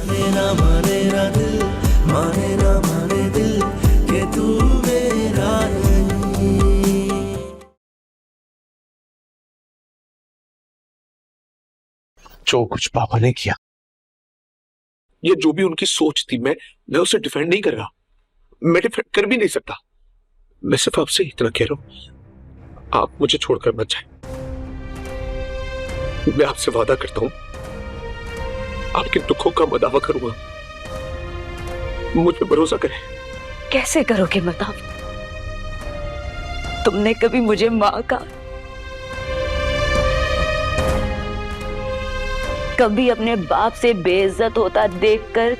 माने ना दिल, माने ना माने दिल कि तू मेरा नहीं। जो कुछ पापा ने किया, ये जो भी उनकी सोच थी, मैं उसे डिफेंड नहीं कर रहा, मैं डिफेंड कर भी नहीं सकता। मैं सिर्फ आपसे इतना कह रहा हूं, आप मुझे छोड़कर मत जाए। मैं आपसे वादा करता हूं, आपके दुखों का मदावा करूंगा, मुझ पे भरोसा करें। कैसे करोगे मदावा? तुमने कभी मुझे माँ का, कभी अपने बाप से बेइज्जत होता देखकर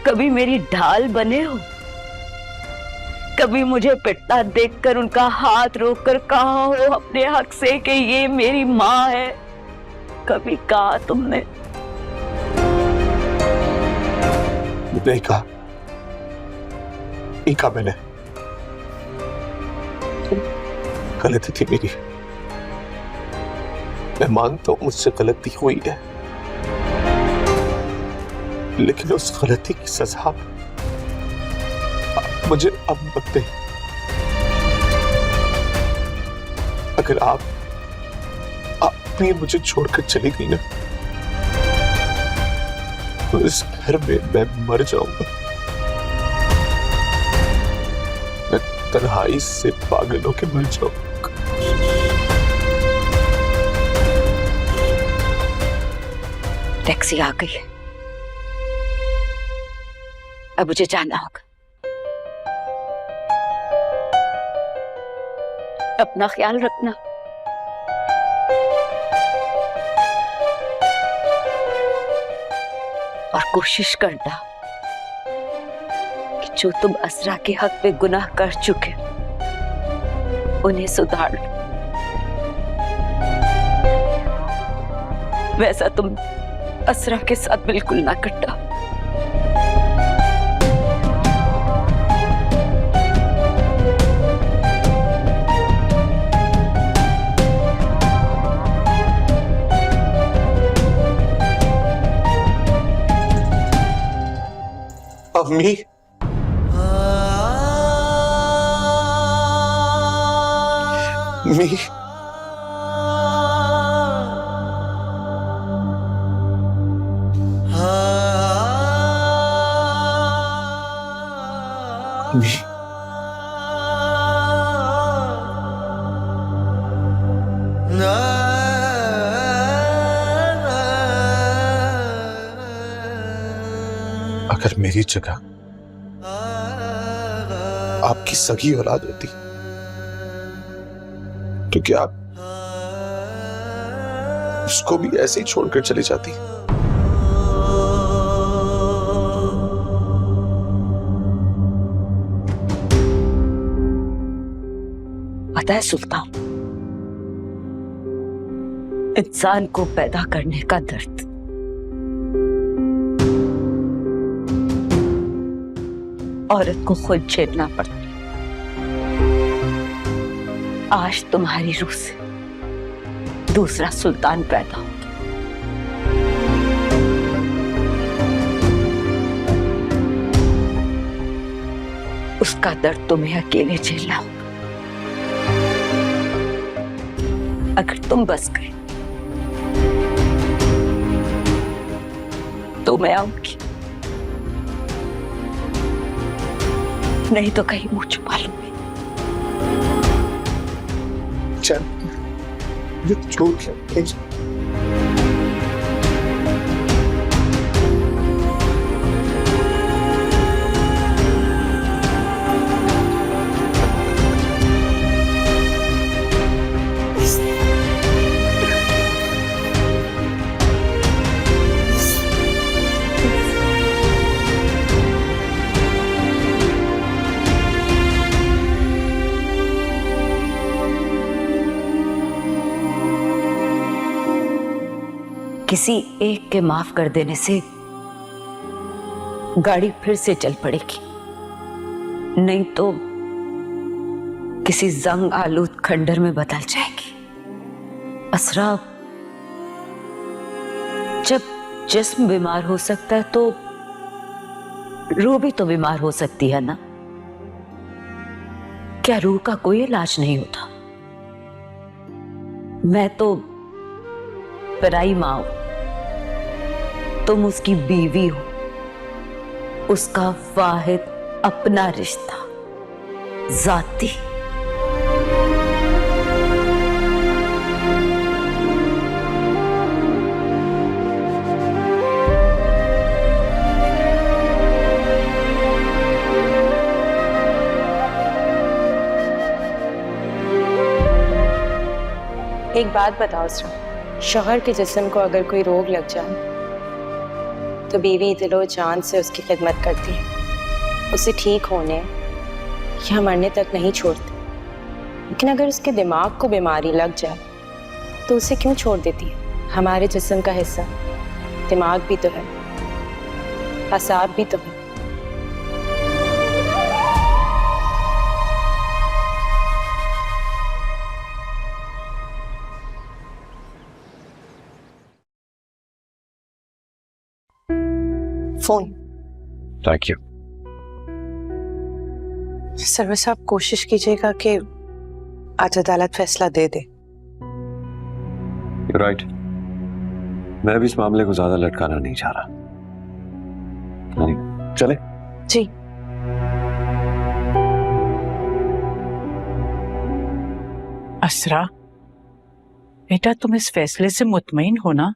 कभी मेरी ढाल बने हो? कभी मुझे पिटता देखकर उनका हाथ रोककर कहा हो अपने हक से कि ये मेरी माँ है? कभी कहा तुमने? नहीं कहा, नहीं कहा मैंने। गलती थी मेरी, मैं मानता हूं मुझसे गलती हुई है, लेकिन उस गलती की सजा आप मुझे अब मत दें। अगर आप भी मुझे छोड़कर चली गई ना, तो इस घर में मैं मर जाऊंगा। मैं तन्हाई से पागल होकर मर जाऊंगा। टैक्सी आ गई है, अब मुझे जाना होगा। अपना ख्याल रखना। और कोशिश करना कि जो तुम असरा के हक पे गुनाह कर चुके उन्हें सुधार लो। वैसा तुम असरा के साथ बिल्कुल ना करना। अम्मी, अम्मी, अम्मी, अगर मेरी जगह आपकी सगी औलाद होती तो क्या आप उसको भी ऐसे ही छोड़कर चली जाती? पता है सुल्तान, इंसान को पैदा करने का दर्द औरत को खुद झेलना पड़ता। आज तुम्हारी रूह से दूसरा सुल्तान पैदा हो, उसका दर्द तुम्हें अकेले झेलना होगा। अगर तुम बस गए तो मैं आऊंगी, नहीं तो कहीं मुंह छुपा लूंगी। चल, ये छोड़ के किसी एक के माफ कर देने से गाड़ी फिर से चल पड़ेगी, नहीं तो किसी जंग आलूद खंडर में बदल जाएगी। असरा, जब जिस्म बीमार हो सकता है तो रूह भी तो बीमार हो सकती है ना? क्या रूह का कोई इलाज नहीं होता? मैं तो पराई मां हूं, तुम उसकी बीवी हो, उसका वाहिद अपना रिश्ता, जाती। एक बात बताओ सर, शौहर के जिस्म को अगर कोई रोग लग जाए तो बीवी दिलो जान से उसकी खिदमत करती है, उसे ठीक होने या मरने तक नहीं छोड़ती। लेकिन अगर उसके दिमाग को बीमारी लग जाए तो उसे क्यों छोड़ देती है? हमारे जिस्म का हिस्सा दिमाग भी तो है, असाब भी तो है। फोन। Thank you. सर्वर साहब, कोशिश कीजिएगा कि आज अदालत फैसला दे दे। राइट, मैं भी इस मामले को ज्यादा लटकाना नहीं चाह रहा। नहीं, चले? जी। असरा, बेटा तुम इस फैसले से मुतमईन हो ना?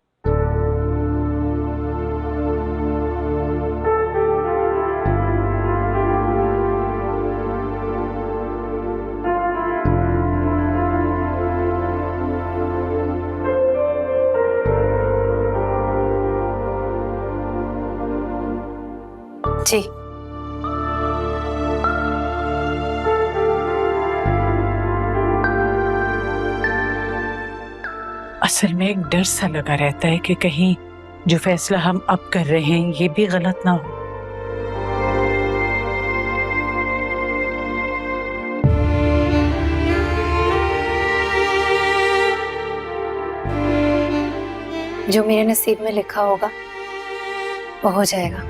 जी। असल में एक डर सा लगा रहता है कि कहीं जो फैसला हम अब कर रहे हैं ये भी गलत ना हो। जो मेरे नसीब में लिखा होगा वो हो जाएगा।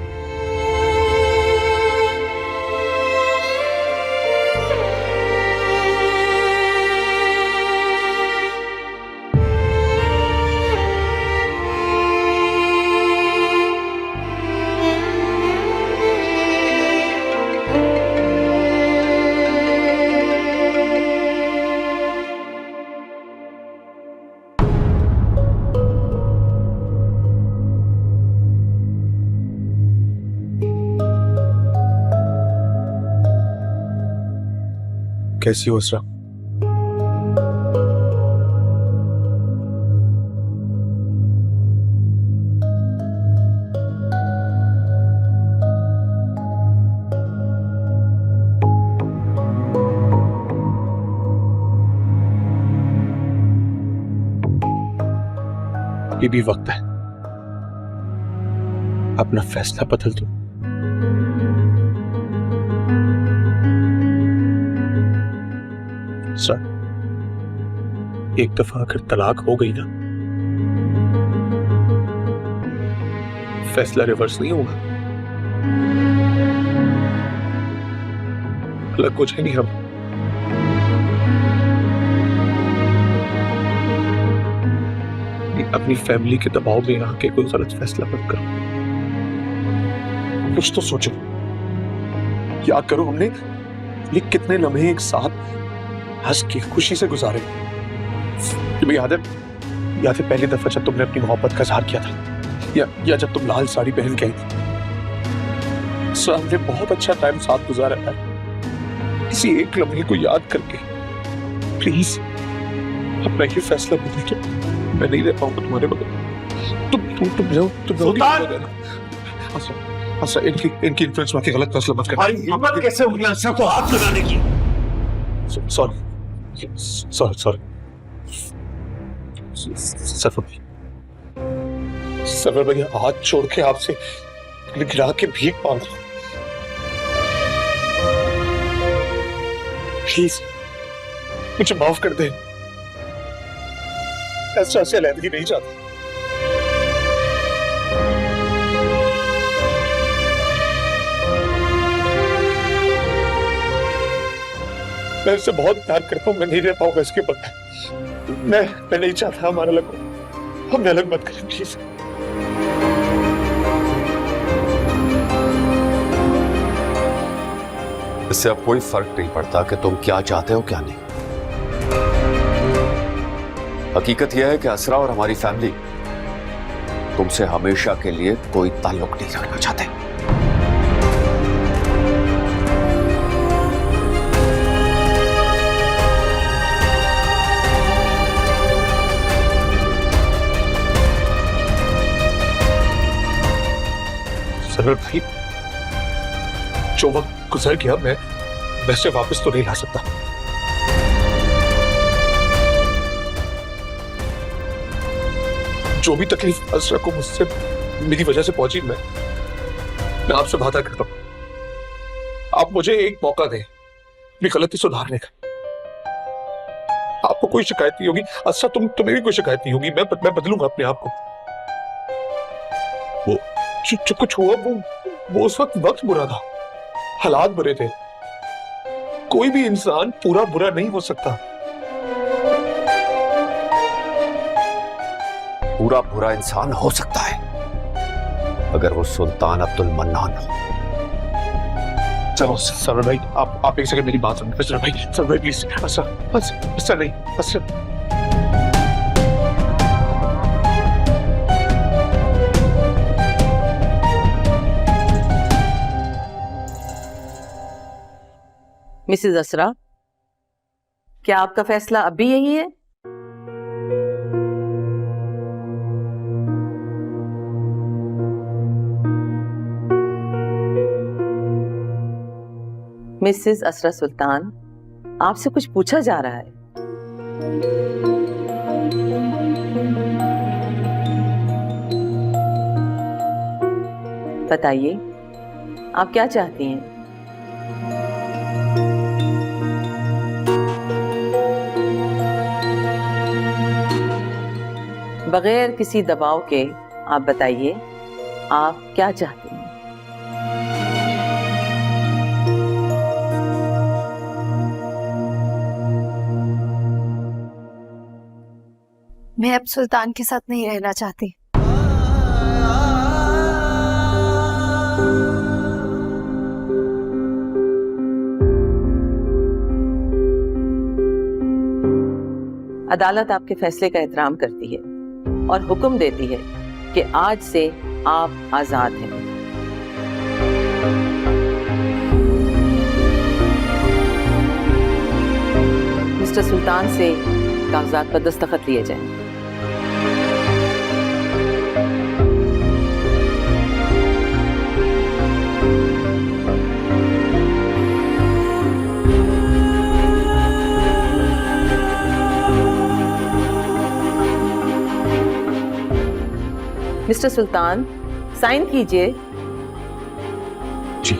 कैसी हो असरा? ये भी वक्त है, अपना फैसला बदल दो। सर, एक दफा अगर तलाक हो गई ना, फैसला रिवर्स नहीं होगा। अलग कुछ है नहीं हम। अपनी फैमिली के दबाव में आके कोई गलत फैसला मत करो। कुछ तो सोचो, याद करो हमने ये कितने लम्हे एक साथ हंस के खुशी से गुजारे। तुम्हें याद है पहली दफा जब तुमने अपनी मोहब्बत का इजहार किया था, या जब तुम लाल साड़ी पहन के आई थी? सर, हमने बहुत अच्छा टाइम साथ गुजारा है। किसी एक लम्हे को याद करके प्लीज अपना ये फैसला बदल दो। मैं नहीं रह पाऊंगा तुम्हारे बगैर। तुम जाओ। अच्छा, इनकी इन्फ्लुएंस में गलत फैसला मत करना। हिम्मत कैसे हुई असरा को हाथ लगाने की? सॉरी सफर भैया, हाथ छोड़ के आपसे गिरा के भीख मांग रहा हूं, प्लीज मुझे माफ कर दे। ऐसा अलहदगी नहीं चाहता। मैं इससे बहुत प्यार करता हूँ, मैं नहीं रह पाऊंगा इसके बगैर। मैं नहीं चाहता हमारा अलग हो, हमें अलग मत करें प्लीज। इससे अब कोई फर्क नहीं पड़ता कि तुम क्या चाहते हो क्या नहीं। हकीकत यह है कि असरा और हमारी फैमिली तुमसे हमेशा के लिए कोई ताल्लुक नहीं रखना चाहते। सरवर भाई, जो वक्त गुजर गया मैं वैसे वापस तो नहीं ला सकता। जो भी तकलीफ असरा को मुझसे मेरी वजह से पहुंची, मैं आपसे वादा करता हूं, आप मुझे एक मौका दें अपनी गलती सुधारने का। आपको कोई शिकायत नहीं होगी असरा, तुम्हें भी कोई शिकायत नहीं होगी। मैं बदलूंगा अपने आप को। वो जो कुछ हुआ वो उस वक्त बुरा था, हालात बुरे थे। कोई भी इंसान पूरा बुरा नहीं हो सकता। पूरा बुरा इंसान हो सकता है अगर वो सुल्तान अब्दुल मन्नान हो। चलो सरवर भाई, आप एक सेकंड मेरी बात सुनिए। सरवर भाई प्लीज, असरा नहीं, असरा। मिसेस असरा, क्या आपका फैसला अब भी यही है? मिसेस असरा सुल्तान, आपसे कुछ पूछा जा रहा है। बताइए, आप क्या चाहती हैं? बगैर किसी दबाव के आप बताइए, आप क्या चाहती हैं? मैं अब सुल्तान के साथ नहीं रहना चाहती। अदालत आपके फैसले का एहतराम करती है और हुक्म देती है कि आज से आप आजाद हैं। मिस्टर सुल्तान से कागजात पर दस्तखत लिए जाएं। मिस्टर सुल्तान, साइन कीजिए। जी।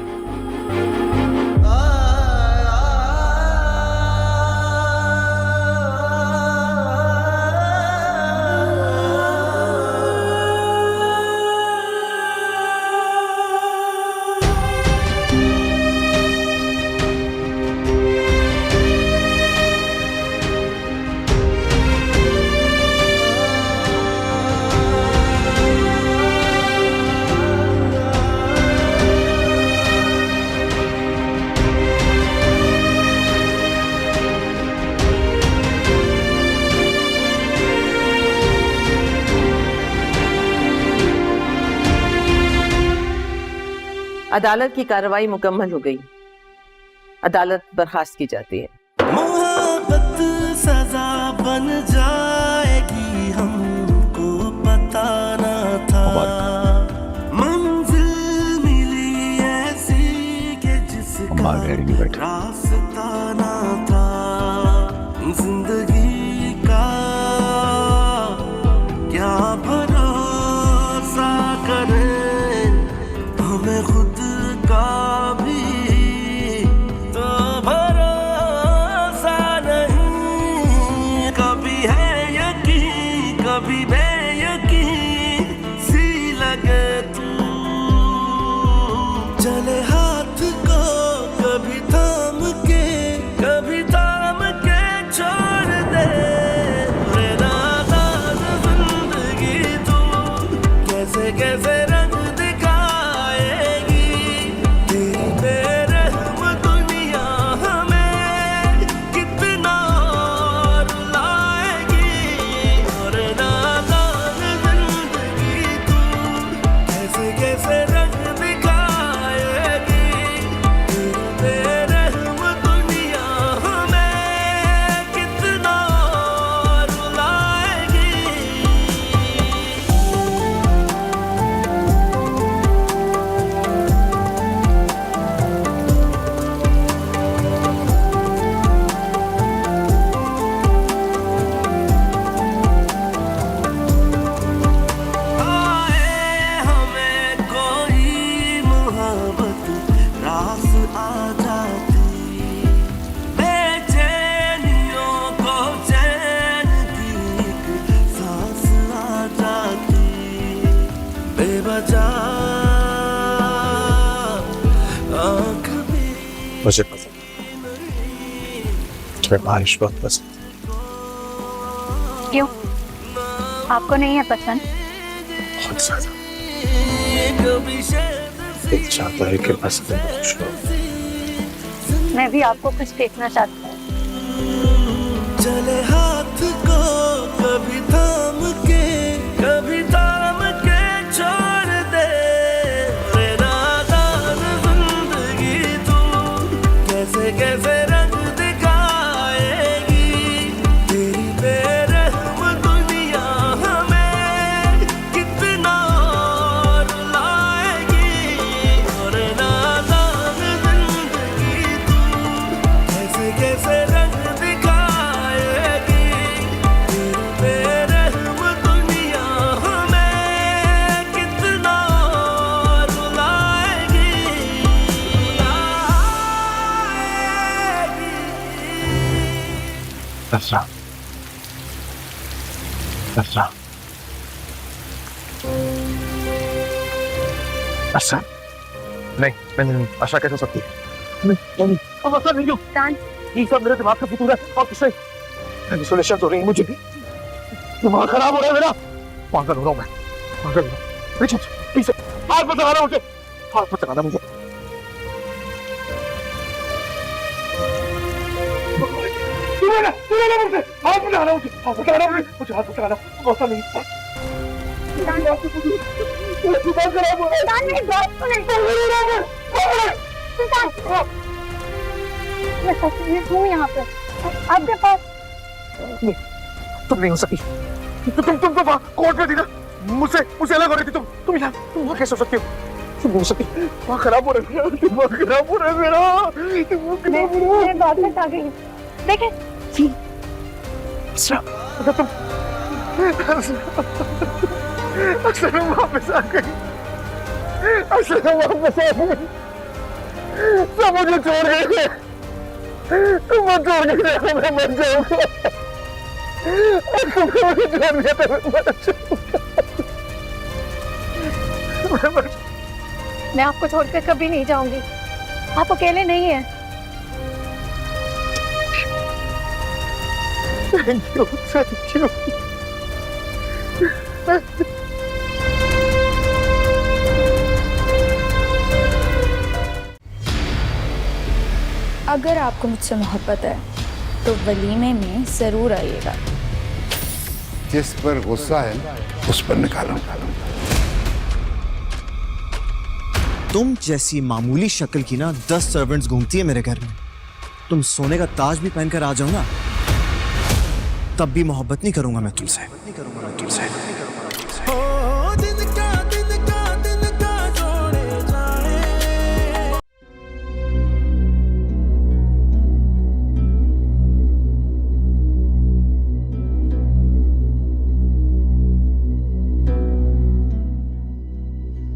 अदालत की कार्रवाई मुकम्मल हो गई। अदालत बर्खास्त की जाती है। मोहब्बत सजा बन जाएगी, हमको पता ना था। मंजिल मिली ऐसी कि जिसका रास्ता ना था। जिंदगी का क्या भरोसा करें, हमें खुद का भी तो भरोसा नहीं। कभी है यकीन, कभी बेयकीन सी लगे तू। चले हाथ को कभी थाम के, कभी थाम मोहब्बत रास आ जाती, बेचैनियों को चैन की एक सांस आ जाती, बेवजह आँख मेरी मुझे पसंद, तुम्हें बारिश बहुत पसंद। क्यों, आपको नहीं है पसंद? बहुत ज्यादा। कभी शायद दिल चाहता है कि बस तुम खुश रहो। मैं भी आपको कुछ देखना चाहती हूँ। चले हाथ को कभी थाम के छोड़ दे, मेरा दान जिंदगी तू कैसे कैसे रंग दिखाएगी, तेरी बेरहम दुनिया हमें कितना रुलाएगी, और नादान जिंदगी तू कैसे कैसे रंग दिखाएगी, तेरी बेरहम दुनिया हमें कितना रुलाएगी। असरा, असरा, असरा, नहीं नहीं, आशा कैसे हो सकती है? नहीं, ऐसा नहीं हो। ये सब मेरे दिमाग का फितूर है और कुछ नहीं। हालुसिनेशंस हो रही हैं मुझे भी, दिमाग खराब हो रहा है मेरा, पागल हो रहा हूँ मैं, पागल हो रहा हूँ। रिचर्ड, प्लीज हाथ मत लगाना मुझे, हाथ मत लगाना मुझे। मुझे हाथ मत लगाना, मुझे हाथ मत लगाना, मुझे हाथ मत लगाना, ऐसा नहीं। दिमाग खराब हो रहा है। मैं सच में हूँ यहाँ पे आपके पास। तुम नहीं हो सकी, तुम कोर्ट में थी ना, मुझसे अलग हो रही थी तुम यहाँ कैसे हो सकती हो? तुम हो सकती, दिमाग खराब हो रहा है, दिमाग खराब हो रहा है मेरा, मैं वापस आ गई हूँ, देखे। असरा, तुम वापस आ गई, असरा वापस आ गई, सब मुझे छोड़ गए, तुम मत छोड़ के मैं मर जाऊंगा, तुमको मुझे छोड़ दिया तो मैं मर जाऊंगा। मैं आपको छोड़कर कभी नहीं जाऊंगी, आप अकेले नहीं हैं। Thank you. अगर आपको मुझसे मोहब्बत है तो वलीमे में जरूर आइएगा। जिस पर गुस्सा है उस पर निकालो। तुम जैसी मामूली शक्ल की ना 10 सर्वेंट्स घूमती है मेरे घर में। तुम सोने का ताज भी पहनकर आ जाओ ना, तब भी मोहब्बत नहीं करूंगा मैं तुमसे।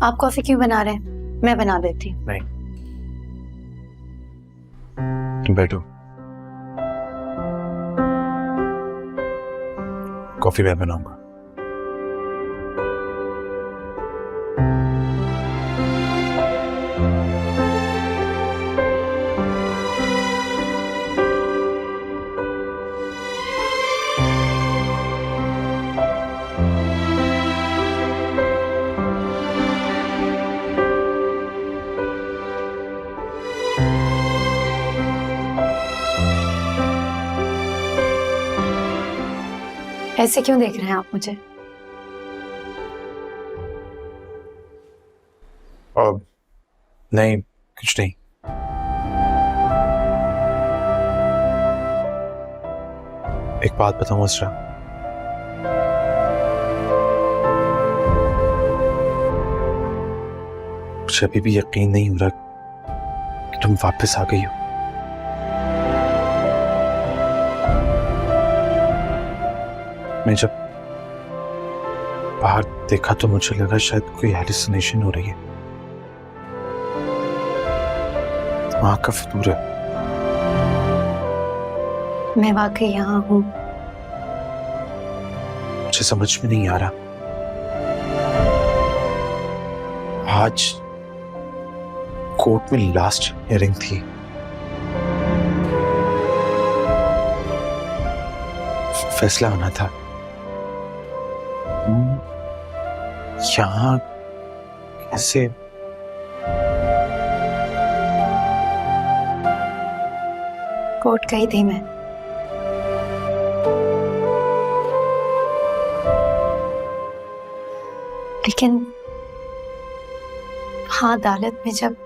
आप कॉफी क्यों बना रहे हैं? मैं बना देती हूँ। नहीं, तुम बैठो, कॉफी मैं बनाऊंगा। ऐसे क्यों देख रहे हैं आप मुझे? नहीं, कुछ नहीं। एक बात बताऊं असरा, मुझे अभी भी यकीन नहीं हो रहा कि तुम वापस आ गई हो। मैं जब बाहर देखा तो मुझे लगा शायद कोई हैलुसिनेशन हो रही है, माँ का फितूर है। मैं वाकई यहाँ हूँ। मुझे समझ में नहीं आ रहा, आज कोर्ट में लास्ट हियरिंग थी, फैसला होना था, यहाँ कैसे? कोर्ट गई थी मैं, लेकिन हाँ, अदालत में जब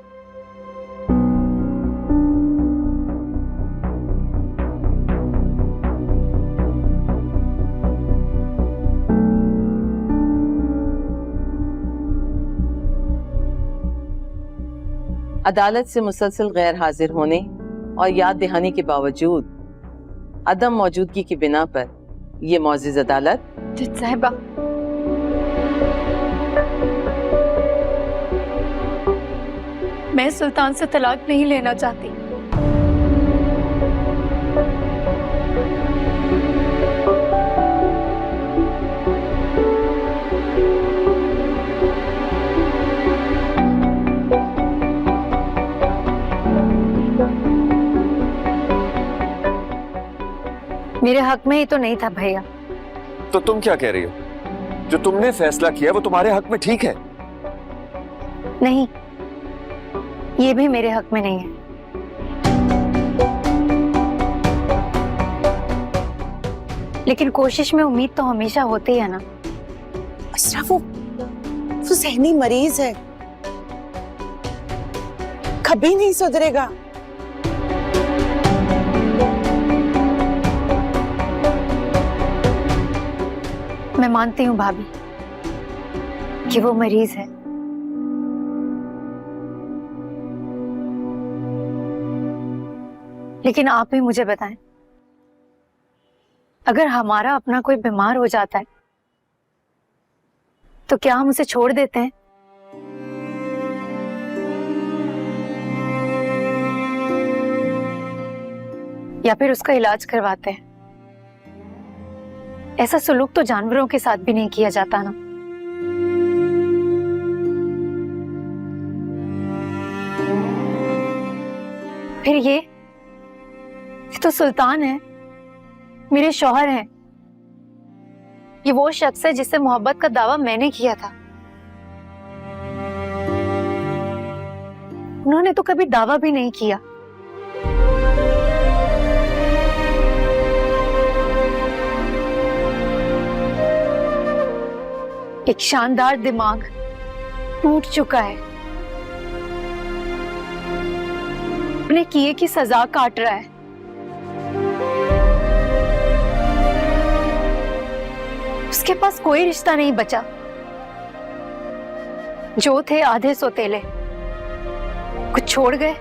अदालत से मुसलसल गैर हाजिर होने और याद दहानी के बावजूद अदम मौजूदगी की बिना पर यह मौजिज अदालत। जज साहिबा, मैं सुल्तान से तलाक नहीं लेना चाहती। मेरे हक में ही तो नहीं था भैया। तो तुम क्या कह रही हो? जो तुमने फैसला किया वो तुम्हारे हक में ठीक है? नहीं, ये भी मेरे हक में नहीं है। लेकिन कोशिश में उम्मीद तो हमेशा होती है ना। अशरफ, वो ज़हनी मरीज है, कभी नहीं सुधरेगा। मैं मानती हूँ भाभी कि वो मरीज है, लेकिन आप ही मुझे बताएं, अगर हमारा अपना कोई बीमार हो जाता है तो क्या हम उसे छोड़ देते हैं? या फिर उसका इलाज करवाते हैं? ऐसा सुलूक तो जानवरों के साथ भी नहीं किया जाता ना। फिर ये तो सुल्तान है, मेरे शौहर हैं। ये वो शख्स है जिससे मोहब्बत का दावा मैंने किया था। उन्होंने तो कभी दावा भी नहीं किया। एक शानदार दिमाग टूट चुका है, अपने किए की सजा काट रहा है। उसके पास कोई रिश्ता नहीं बचा। जो थे आधे सोतेले, कुछ छोड़ गए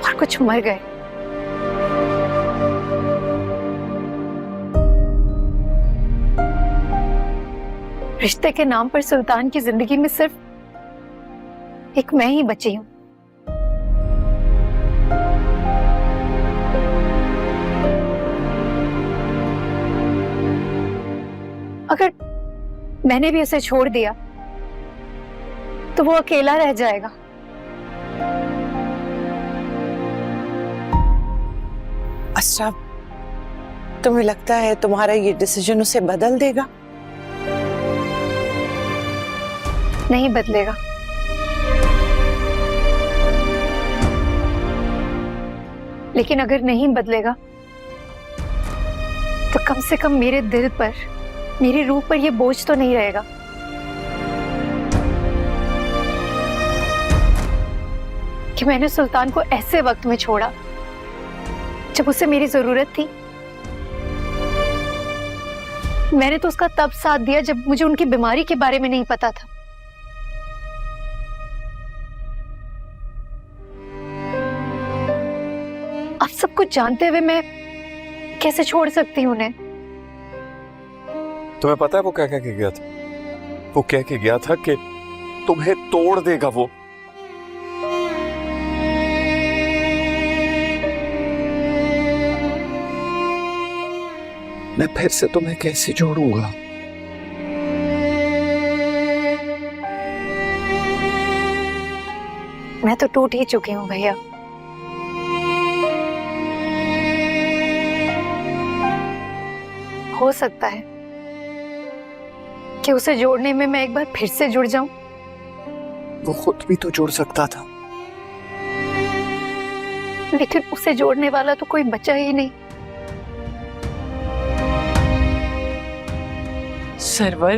और कुछ मर गए। रिश्ते के नाम पर सुल्तान की जिंदगी में सिर्फ एक मैं ही बची हूं। अगर मैंने भी उसे छोड़ दिया तो वो अकेला रह जाएगा। अशरफ, तुम्हें लगता है तुम्हारा ये डिसीजन उसे बदल देगा? नहीं बदलेगा। लेकिन अगर नहीं बदलेगा तो कम से कम मेरे दिल पर, मेरी रूह पर यह बोझ तो नहीं रहेगा कि मैंने सुल्तान को ऐसे वक्त में छोड़ा जब उसे मेरी जरूरत थी। मैंने तो उसका तब साथ दिया जब मुझे उनकी बीमारी के बारे में नहीं पता था। अब सब कुछ जानते हुए मैं कैसे छोड़ सकती हूँ उन्हें? तुम्हें पता है वो क्या कह के गया था? वो कह के गया था कि तुम्हें तोड़ देगा वो। मैं फिर से तुम्हें कैसे जोड़ूंगा? मैं तो टूट ही चुकी हूँ भैया। हो सकता है कि उसे जोड़ने में मैं एक बार फिर से जुड़ जाऊं। वो खुद भी तो जुड़ सकता था। लेकिन उसे जोड़ने वाला तो कोई बचा ही नहीं। सरवर,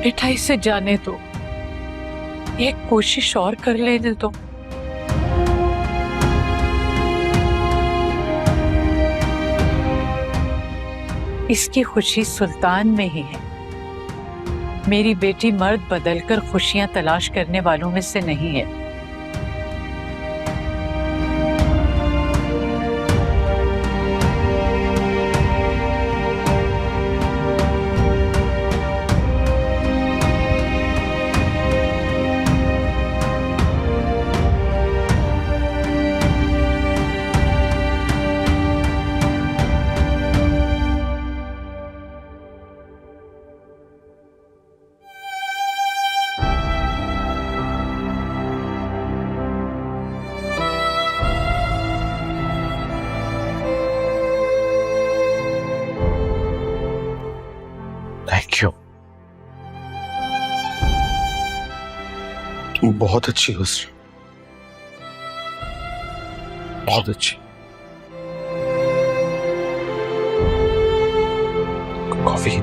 बेटा इसे जाने दो, एक कोशिश और कर लेने दो। इसकी खुशी सुल्तान में ही है। मेरी बेटी मर्द बदलकर खुशियां तलाश करने वालों में से नहीं है। थैंक यू, तुम बहुत अच्छी हो सर, बहुत अच्छी। कॉफी?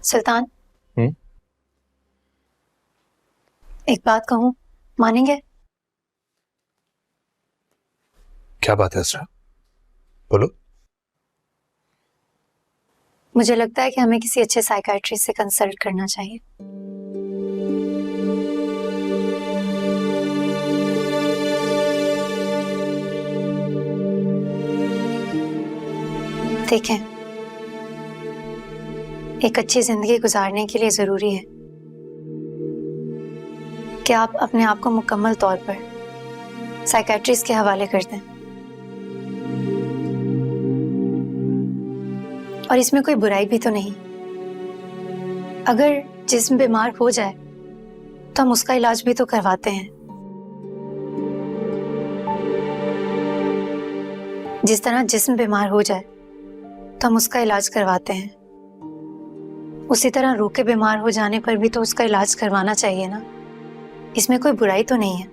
सुल्तान, एक बात कहूं, मानेंगे? क्या बात है असरा, बोलो। मुझे लगता है कि हमें किसी अच्छे साइकियाट्रिस्ट से कंसल्ट करना चाहिए। देखें, एक अच्छी जिंदगी गुजारने के लिए जरूरी है कि आप अपने आप को मुकम्मल तौर पर साइकियाट्रिस्ट के हवाले कर दें। और इसमें कोई बुराई भी तो नहीं। अगर जिस्म बीमार हो जाए तो हम उसका इलाज भी तो करवाते हैं। जिस तरह जिस्म बीमार हो जाए तो हम उसका इलाज करवाते हैं, उसी तरह रूह के बीमार हो जाने पर भी तो उसका इलाज करवाना चाहिए ना। इसमें कोई बुराई तो नहीं है।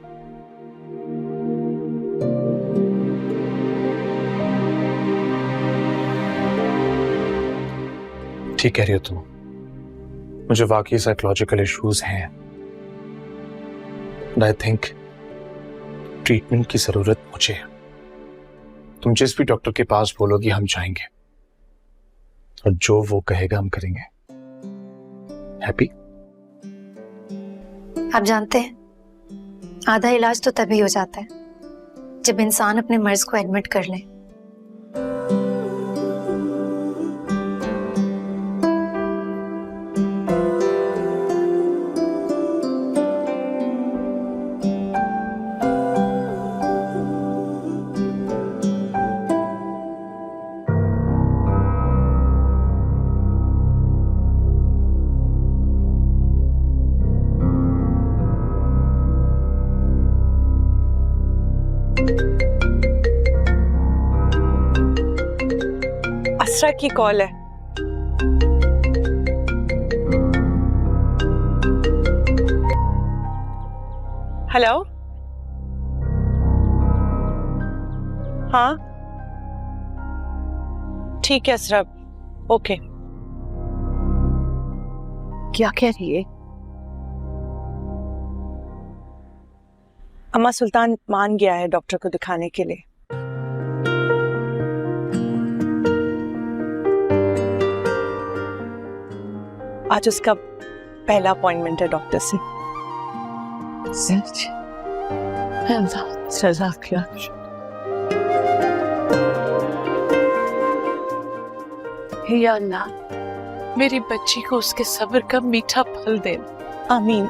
ठीक कह रही हो तुम, मुझे वाकई साइकोलॉजिकल इश्यूज हैं। आई थिंक ट्रीटमेंट की जरूरत मुझे है। तुम जिस भी डॉक्टर के पास बोलोगी हम जाएंगे, और जो वो कहेगा हम करेंगे। हैप्पी? आप जानते हैं, आधा इलाज तो तभी हो जाता है जब इंसान अपने मर्ज को एडमिट कर ले। असरा की कॉल है। हेलो, हाँ ठीक है असरा, ओके। क्या कह रही है? अम्मा, सुल्तान मान गया है डॉक्टर को दिखाने के लिए। आज उसका पहला अपॉइंटमेंट है डॉक्टर से। सच? जज़ाकल्लाह। हे या अल्लाह, मेरी बच्ची को उसके सब्र का मीठा फल दे। आमीन।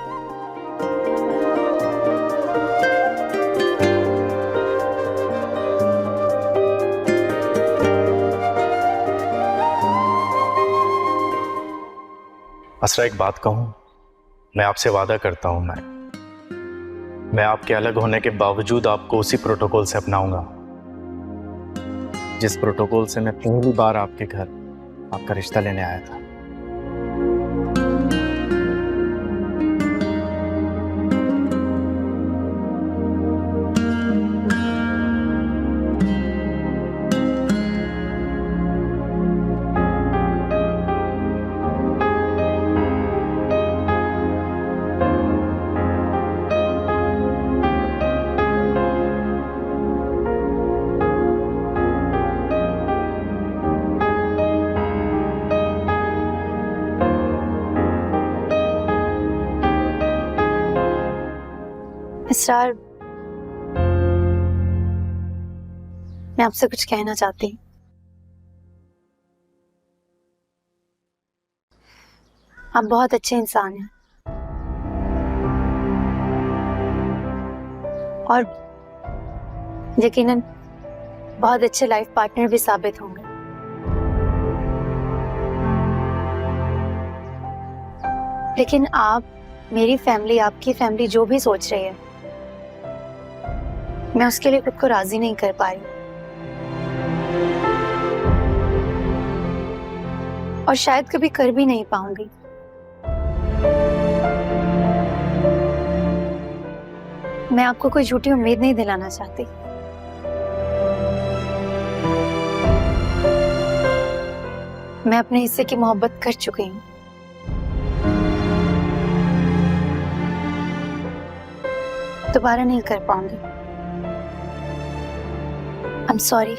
असरा, एक बात कहूँ, मैं आपसे वादा करता हूँ, मैं आपके अलग होने के बावजूद आपको उसी प्रोटोकॉल से अपनाऊंगा जिस प्रोटोकॉल से मैं पहली बार आपके घर आपका रिश्ता लेने आया था। इसरार, मैं आपसे कुछ कहना चाहती हूँ। आप बहुत अच्छे इंसान हैं और यकीनन बहुत अच्छे लाइफ पार्टनर भी साबित होंगे। लेकिन आप, मेरी फैमिली, आपकी फैमिली जो भी सोच रही है, मैं उसके लिए खुद को राजी नहीं कर पा रही और शायद कभी कर भी नहीं पाऊंगी। मैं आपको कोई झूठी उम्मीद नहीं दिलाना चाहती। मैं अपने हिस्से की मोहब्बत कर चुकी हूँ। दोबारा नहीं कर पाऊंगी। I'm sorry.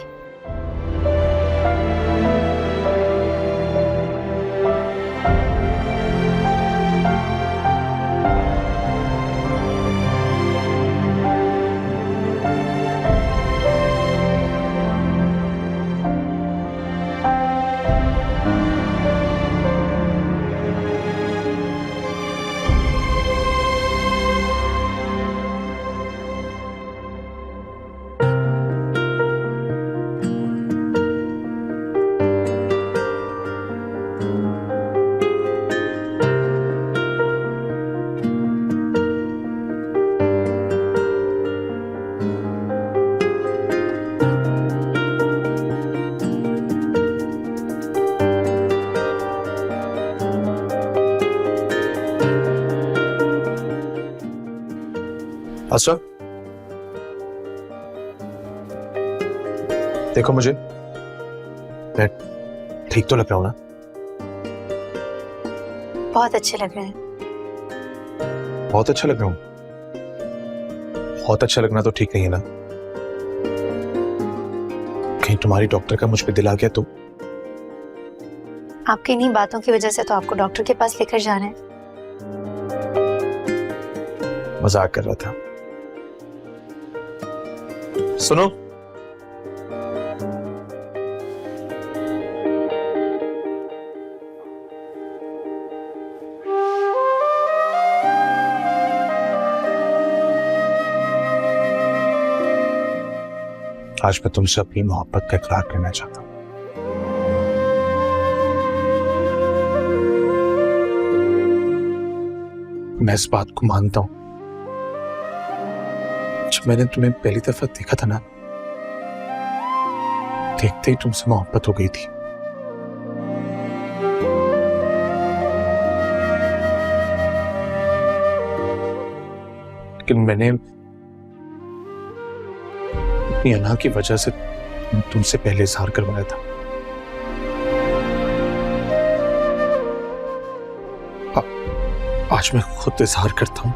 असरा, देखो मुझे, मैं ठीक तो लग रहा हूं ना? बहुत अच्छे लग रहे हैं। बहुत अच्छा लग रहा हूं। बहुत अच्छा लगना तो ठीक नहीं है ना? कहीं तुम्हारी डॉक्टर का मुझ पे दिल आ गया तो? आपकी इन्हीं बातों की वजह से तो आपको डॉक्टर के पास लेकर जा रहे हैं। मजाक कर रहा था। सुनो, आज मैं तुमसे अपनी मोहब्बत का इकरार करना चाहता हूं। मैं इस बात को मानता हूं, जब मैंने तुम्हें पहली दफा देखा था ना, देखते ही तुमसे मोहब्बत हो गई थी। लेकिन मैंने अपनी अना की वजह से तुमसे पहले इजहार करवाया था। आज मैं खुद इजहार करता हूं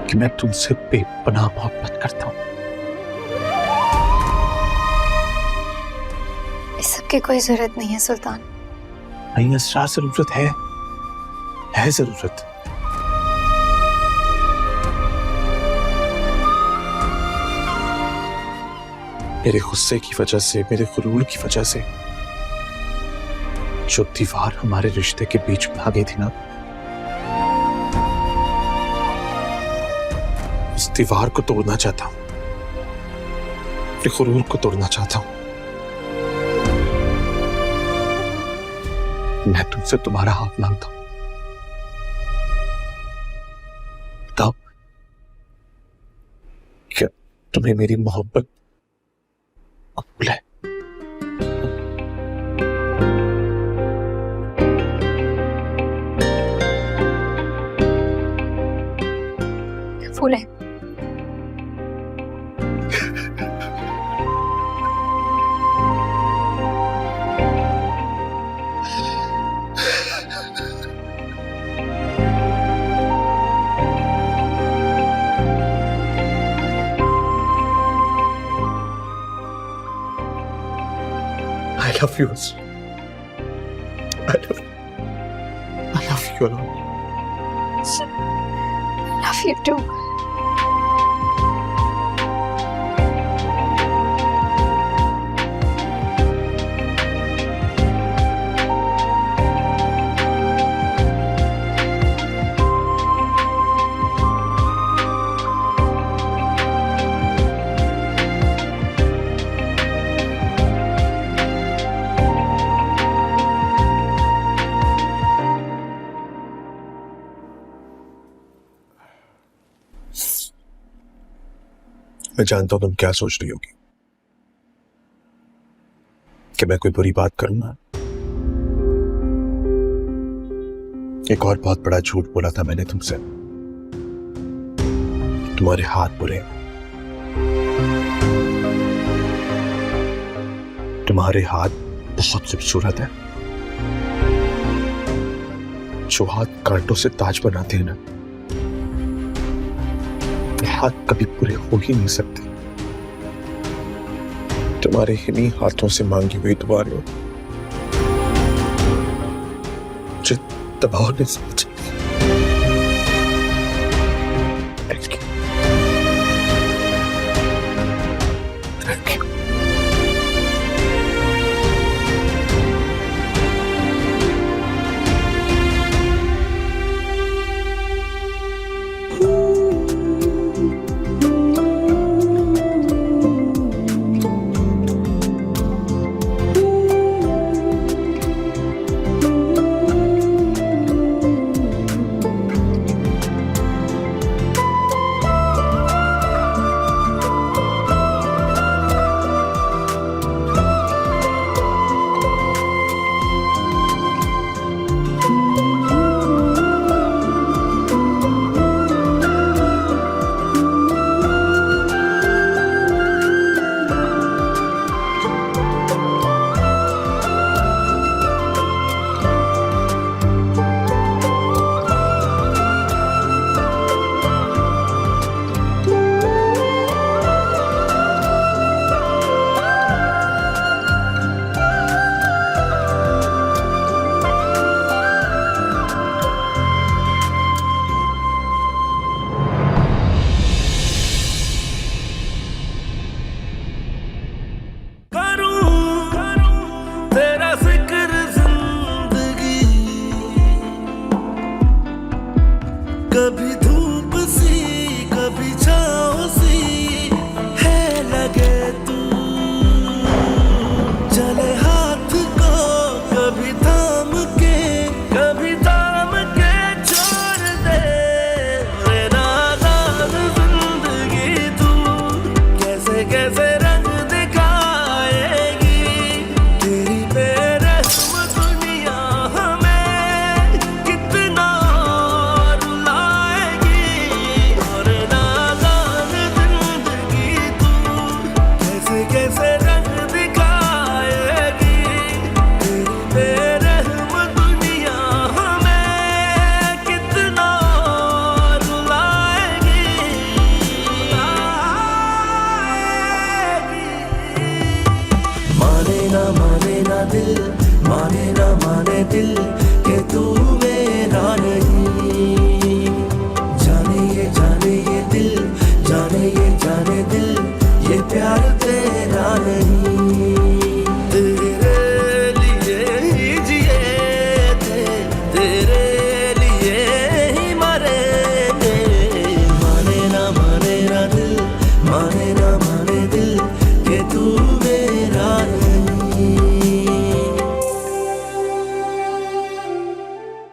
कि मैं तुमसे बेपनाह मोहब्बत करता हूं। इस सब की कोई जरूरत नहीं है सुल्तान। नहीं असरा, जरूरत है जरूरत। मेरे गुस्से की वजह से, मेरे गुरूर की वजह से जो दीवार हमारे रिश्ते के बीच में आ गई थी ना, उस दीवार को तोड़ना चाहता हूं, अपने गुरूर को तोड़ना चाहता हूं। मैं तुमसे तुम्हारा हाथ मांगता हूं। बताओ, क्या तुम्हें मेरी मोहब्बत कबूल है? फूल है। I love you. I love you a lot. Love you too. मैं जानता हूं तुम क्या सोच रही होगी, कि मैं कोई बुरी बात करूंगा। एक और बहुत बड़ा झूठ बोला था मैंने तुमसे। तुम्हारे हाथ बुरे, तुम्हारे हाथ बहुत खूबसूरत है। जो हाथ कांटों से ताज बनाते हैं ना, हाथ कभी पूरे हो ही नहीं सकते। तुम्हारे इन्हीं हाथों से मांगी हुई दुआएं मुझे दबाव नहीं समझे।